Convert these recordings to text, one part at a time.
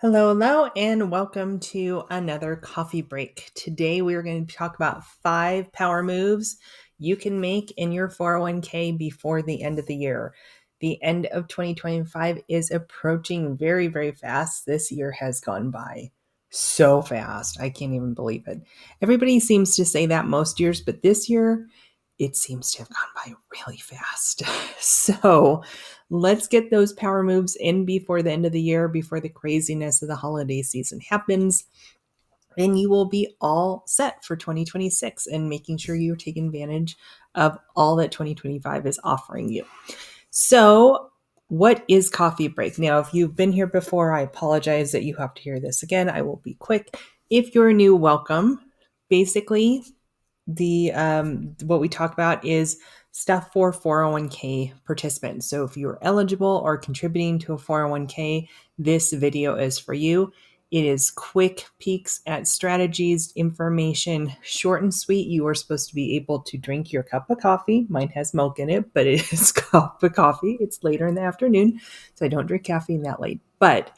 Hello, and welcome to another coffee break. Today, we are going to talk about 5 power moves you can make in your 401k before the end of the year. The end of 2025 is approaching very, very fast. This year has gone by so fast. I can't even believe it. Everybody seems to say that most years, but this year, it seems to have gone by really fast. So, let's get those power moves in before the end of the year, before the craziness of the holiday season happens. And you will be all set for 2026 and making sure you're taking advantage of all that 2025 is offering you. So, what is coffee break? Now, if you've been here before, I apologize that you have to hear this again. I will be quick. If you're new, welcome. Basically, the what we talk about is stuff for 401k participants. So if you're eligible or contributing to a 401k, this video is for you. It is quick peeks at strategies, information, short and sweet. You are supposed to be able to drink your cup of coffee. Mine has milk in it, but it is cup of coffee. It's later in the afternoon, so I don't drink caffeine that late. But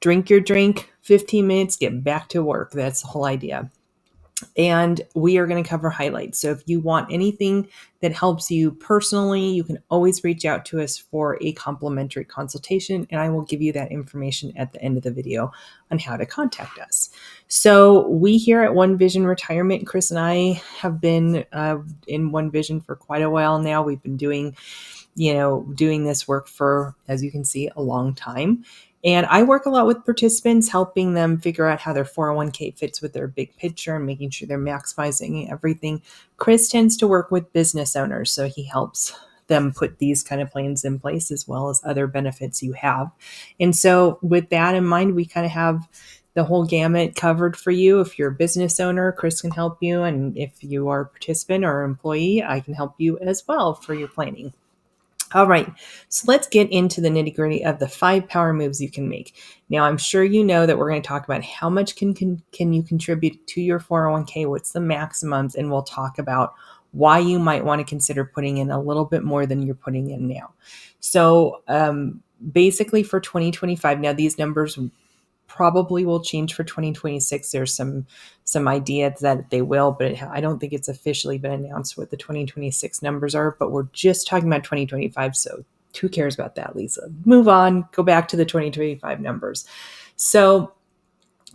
drink your drink, 15 minutes, get back to work. That's the whole idea. And we are going to cover highlights. So if you want anything that helps you personally, you can always reach out to us for a complimentary consultation, and I will give you that information at the end of the video on how to contact us. So we here at One Vision Retirement, Chris and I have been in One Vision for quite a while now. We've been doing this work for, as you can see, a long time. And I work a lot with participants, helping them figure out how their 401k fits with their big picture and making sure they're maximizing everything. Chris tends to work with business owners, so he helps them put these kind of plans in place as well as other benefits you have. And so with that in mind, we kind of have the whole gamut covered for you. If you're a business owner, Chris can help you. And if you are a participant or employee, I can help you as well for your planning. All right, so let's get into the nitty gritty of the 5 power moves you can make. Now, I'm sure you know that we're going to talk about how much can you contribute to your 401k, what's the maximums, and we'll talk about why you might want to consider putting in a little bit more than you're putting in now. So basically for 2025, now these numbers probably will change for 2026. There's some ideas that they will, but I don't think it's officially been announced what the 2026 numbers are, but we're just talking about 2025. So who cares about that, Lisa? Move on, go back to the 2025 numbers. So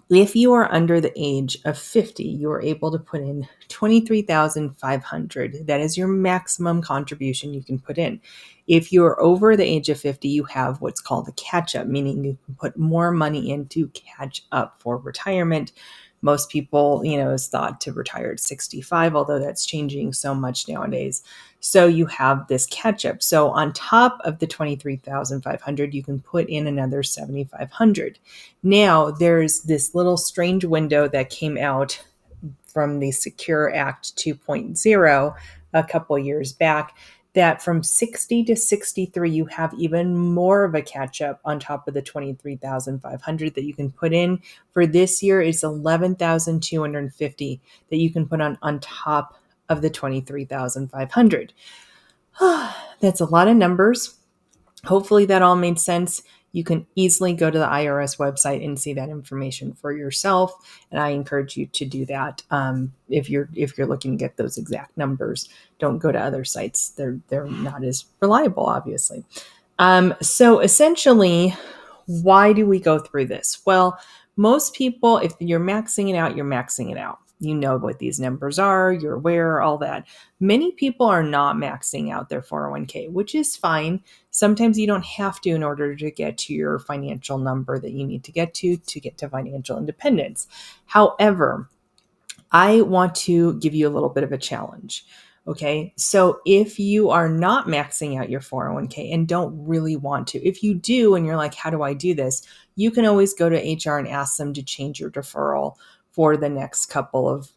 if you are under the age of 50, you are able to put in 23,500. That is your maximum contribution you can put in. If you're over the age of 50, you have what's called a catch up, meaning you can put more money in to catch up for retirement. Most people, is thought to retire at 65, although that's changing so much nowadays. So you have this catch up. So on top of the 23,500, you can put in another 7,500. Now there's this little strange window that came out from the Secure Act 2.0 a couple years back, that from 60 to 63, you have even more of a catch up on top of the 23,500 that you can put in. For this year, it's 11,250 that you can put on top of the 23,500. That's a lot of numbers. Hopefully that all made sense. You can easily go to the IRS website and see that information for yourself, and I encourage you to do that. If you're looking to get those exact numbers, don't go to other sites. They're not as reliable, obviously. So essentially, why do we go through this? Well, most people, if you're maxing it out, you're maxing it out. You know what these numbers are, you're aware, all that. Many people are not maxing out their 401k, which is fine. Sometimes you don't have to in order to get to your financial number that you need to get to financial independence. However, I want to give you a little bit of a challenge. Okay. So if you are not maxing out your 401k and don't really want to, if you do and you're like, how do I do this? You can always go to HR and ask them to change your deferral for the next couple of,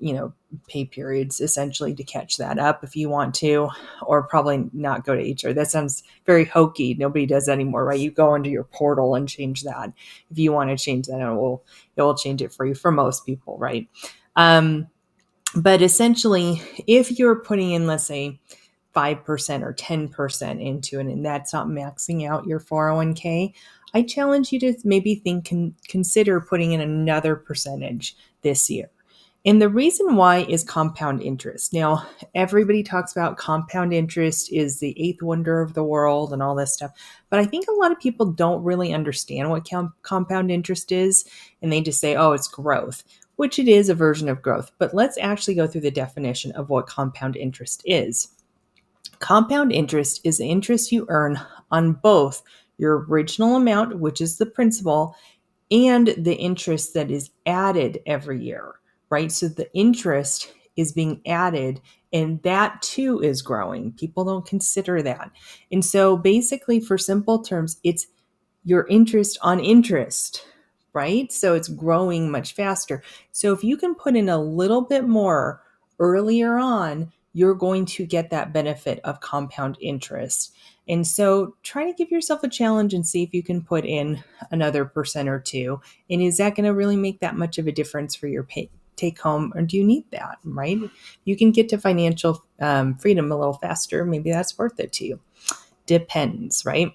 pay periods, essentially, to catch that up if you want to, or probably not go to HR. That sounds very hokey. Nobody does that anymore, right? You go into your portal and change that. If you want to change that, it will change it for you for most people, right? But essentially, if you're putting in, let's say, 5% or 10% into it, and that's not maxing out your 401k, I challenge you to maybe consider putting in another percentage this year. And the reason why is compound interest. Now, everybody talks about compound interest is the eighth wonder of the world and all this stuff. But I think a lot of people don't really understand what compound interest is. And they just say, oh, it's growth, which it is a version of growth. But let's actually go through the definition of what compound interest is. Compound interest is the interest you earn on both your original amount, which is the principal, and the interest that is added every year, right? So the interest is being added and that too is growing. People don't consider that. And so basically, for simple terms, it's your interest on interest, right? So it's growing much faster. So if you can put in a little bit more earlier on, you're going to get that benefit of compound interest. And so try to give yourself a challenge and see if you can put in another percent or two. And is that going to really make that much of a difference for your take home, or do you need that, right? You can get to financial freedom a little faster. Maybe that's worth it to you. Depends, right?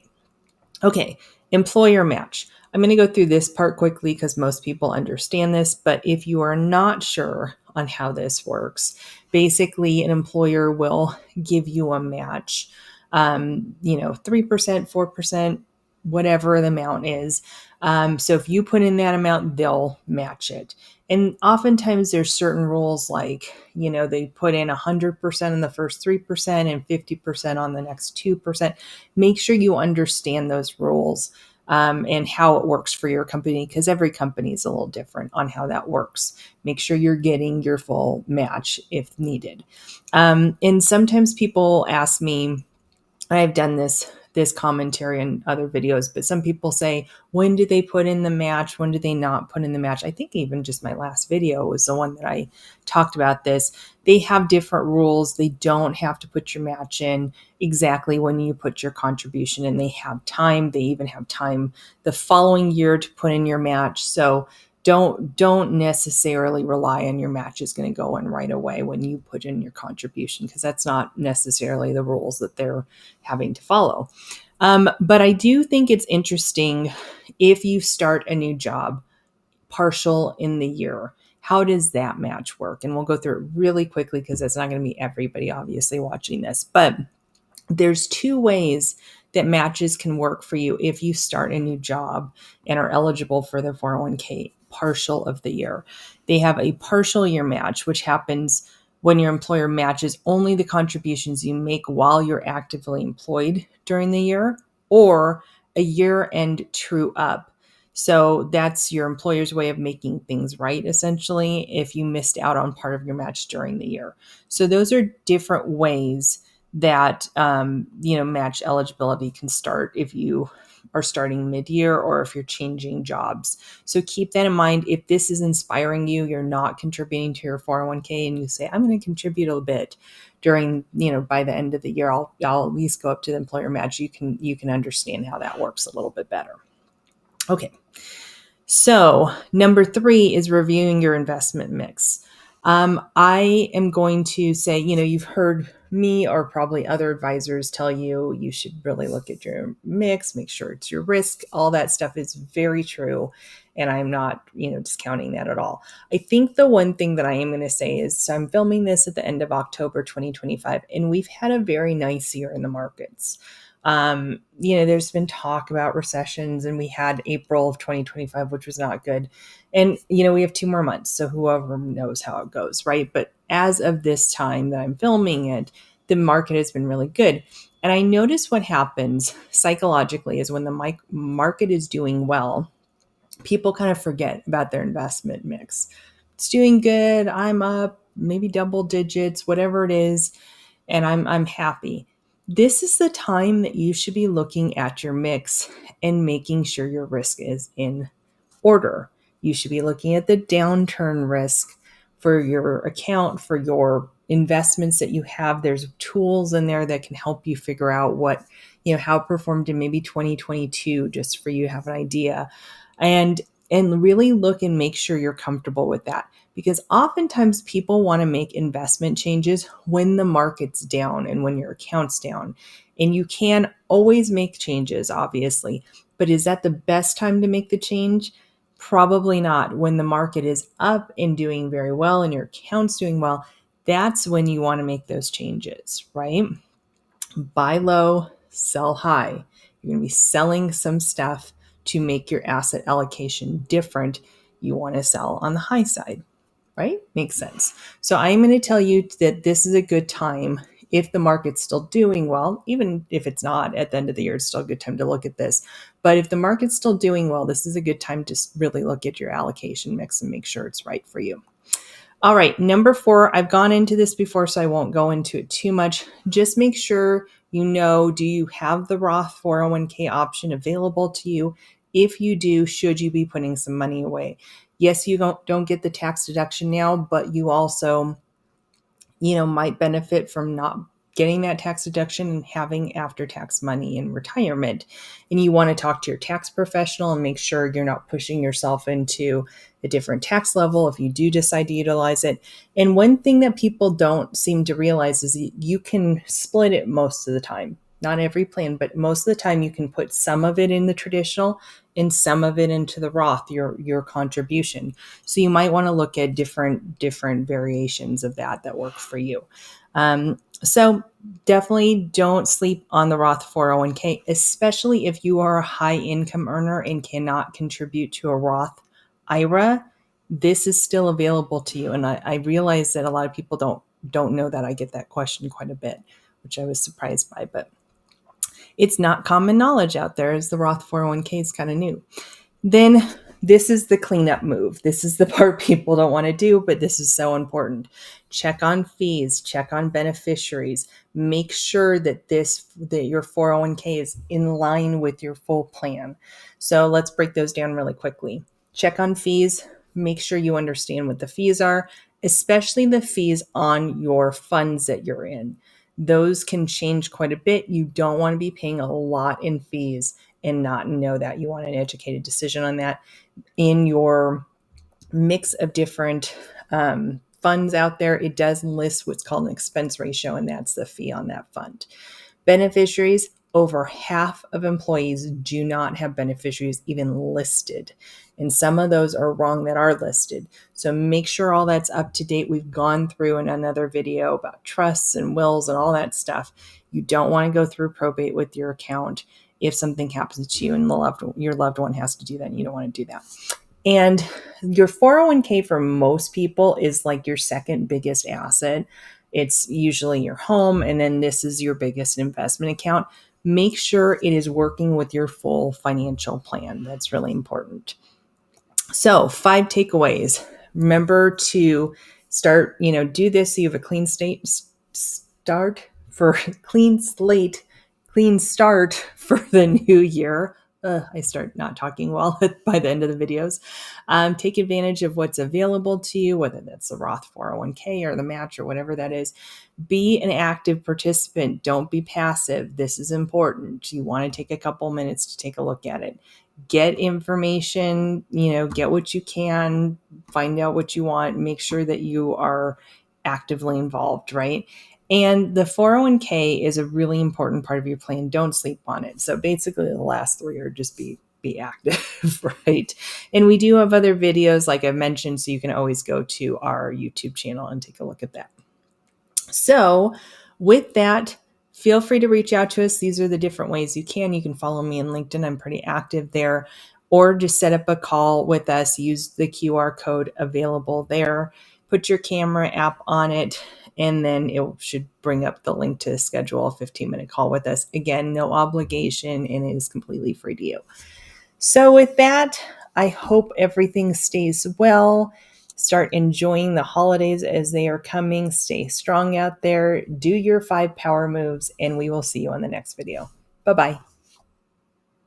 Okay, employer match. I'm going to go through this part quickly because most people understand this, but if you are not sure on how this works, basically an employer will give you a match, 3%, 4%, whatever the amount is. So if you put in that amount, they'll match it. And oftentimes there's certain rules like, they put in 100% in the first 3% and 50% on the next 2%. Make sure you understand those rules and how it works for your company, because every company is a little different on how that works. Make sure you're getting your full match if needed. And sometimes people ask me, I've done this commentary in other videos, but some people say, when do they put in the match? When do they not put in the match? I think even just my last video was the one that I talked about this. They have different rules. They don't have to put your match in exactly when you put your contribution, and they have time. They even have time the following year to put in your match. So don't necessarily rely on your match is going to go in right away when you put in your contribution, because that's not necessarily the rules that they're having to follow. But I do think it's interesting if you start a new job partial in the year. How does that match work? And we'll go through it really quickly because it's not going to be everybody obviously watching this, but there's two ways that matches can work for you if you start a new job and are eligible for the 401k partial of the year. They have a partial year match, which happens when your employer matches only the contributions you make while you're actively employed during the year, or a year-end true up. So that's your employer's way of making things right, essentially, if you missed out on part of your match during the year. So those are different ways that match eligibility can start if you are starting mid-year or if you're changing jobs. So keep that in mind. If this is inspiring you, you're not contributing to your 401k, and you say, I'm going to contribute a bit during, by the end of the year, I'll at least go up to the employer match. You can understand how that works a little bit better. Okay. So number 3 is reviewing your investment mix. I am going to say, you've heard me or probably other advisors tell you, you should really look at your mix, make sure it's your risk. All that stuff is very true. And I'm not, discounting that at all. I think the one thing that I am going to say is, so I'm filming this at the end of October 2025, and we've had a very nice year in the markets. There's been talk about recessions, and we had April of 2025, which was not good. And, we have 2 more months, so whoever knows how it goes, right? But as of this time that I'm filming it, the market has been really good. And I notice what happens psychologically is when the market is doing well, people kind of forget about their investment mix. It's doing good. I'm up maybe double digits, whatever it is, and I'm happy. This is the time that you should be looking at your mix and making sure your risk is in order. You should be looking at the downturn risk for your account, for your investments that you have. There's tools in there that can help you figure out what, how it performed in maybe 2022, just for you to have an idea. And really look and make sure you're comfortable with that. Because oftentimes people want to make investment changes when the market's down and when your account's down. And you can always make changes, obviously, But is that the best time to make the change? Probably not. When the market is up and doing very well and your account's doing well, that's when you want to make those changes, right? Buy low, sell high. You're going to be selling some stuff to make your asset allocation different. You want to sell on the high side, right? Makes sense. So I'm going to tell you that this is a good time if the market's still doing well. Even if it's not at the end of the year, it's still a good time to look at this. But if the market's still doing well, this is a good time to really look at your allocation mix and make sure it's right for you. All right, number 4, I've gone into this before, so I won't go into it too much. Just make sure you know, do you have the Roth 401k option available to you? If you do, should you be putting some money away? Yes, you don't get the tax deduction now, but you also might benefit from not getting that tax deduction and having after-tax money in retirement. And you want to talk to your tax professional and make sure you're not pushing yourself into a different tax level if you do decide to utilize it. And one thing that people don't seem to realize is that you can split it most of the time. Not every plan, but most of the time you can put some of it in the traditional and some of it into the Roth, your contribution. So you might want to look at different variations of that work for you. So definitely don't sleep on the Roth 401k, especially if you are a high income earner and cannot contribute to a Roth IRA. This is still available to you. And I realize that a lot of people don't know that. I get that question quite a bit, which I was surprised by, but it's not common knowledge out there, as the Roth 401k is kind of new. Then this is the cleanup move. This is the part people don't want to do, but this is so important. Check on fees, check on beneficiaries. Make sure that your 401k is in line with your full plan. So let's break those down really quickly. Check on fees. Make sure you understand what the fees are, especially the fees on your funds that you're in. Those can change quite a bit. You don't want to be paying a lot in fees and not know that. You want an educated decision on that. In your mix of different funds out there, it does list what's called an expense ratio, and that's the fee on that fund. Beneficiaries, over half of employees do not have beneficiaries even listed. And some of those are wrong that are listed. So make sure all that's up to date. We've gone through in another video about trusts and wills and all that stuff. You don't want to go through probate with your account if something happens to you and your loved one has to do that, and you don't want to do that. And your 401k for most people is like your second biggest asset. It's usually your home, and then this is your biggest investment account. Make sure it is working with your full financial plan. That's really important. So 5 takeaways. Remember to start, do this so you have a clean start for clean start for the new year. I start not talking well by the end of the videos. Take advantage of what's available to you, whether that's the Roth 401k or the match or whatever that is. Be an active participant. Don't be passive. This is important. You want to take a couple minutes to take a look at it. Get information, get what you can, find out what you want, make sure that you are actively involved, right? And the 401k is a really important part of your plan. Don't sleep on it. So basically the last 3 are just be active, right? And we do have other videos, like I mentioned, so you can always go to our YouTube channel and take a look at that. So with that, feel free to reach out to us. These are the different ways you can. You can follow me on LinkedIn. I'm pretty active there. Or just set up a call with us. Use the QR code available there. Put your camera app on it, and then it should bring up the link to schedule a 15-minute call with us. Again, no obligation, and it is completely free to you. So with that, I hope everything stays well. Start enjoying the holidays as they are coming. Stay strong out there. Do your 5 power moves, and we will see you on the next video. Bye-bye.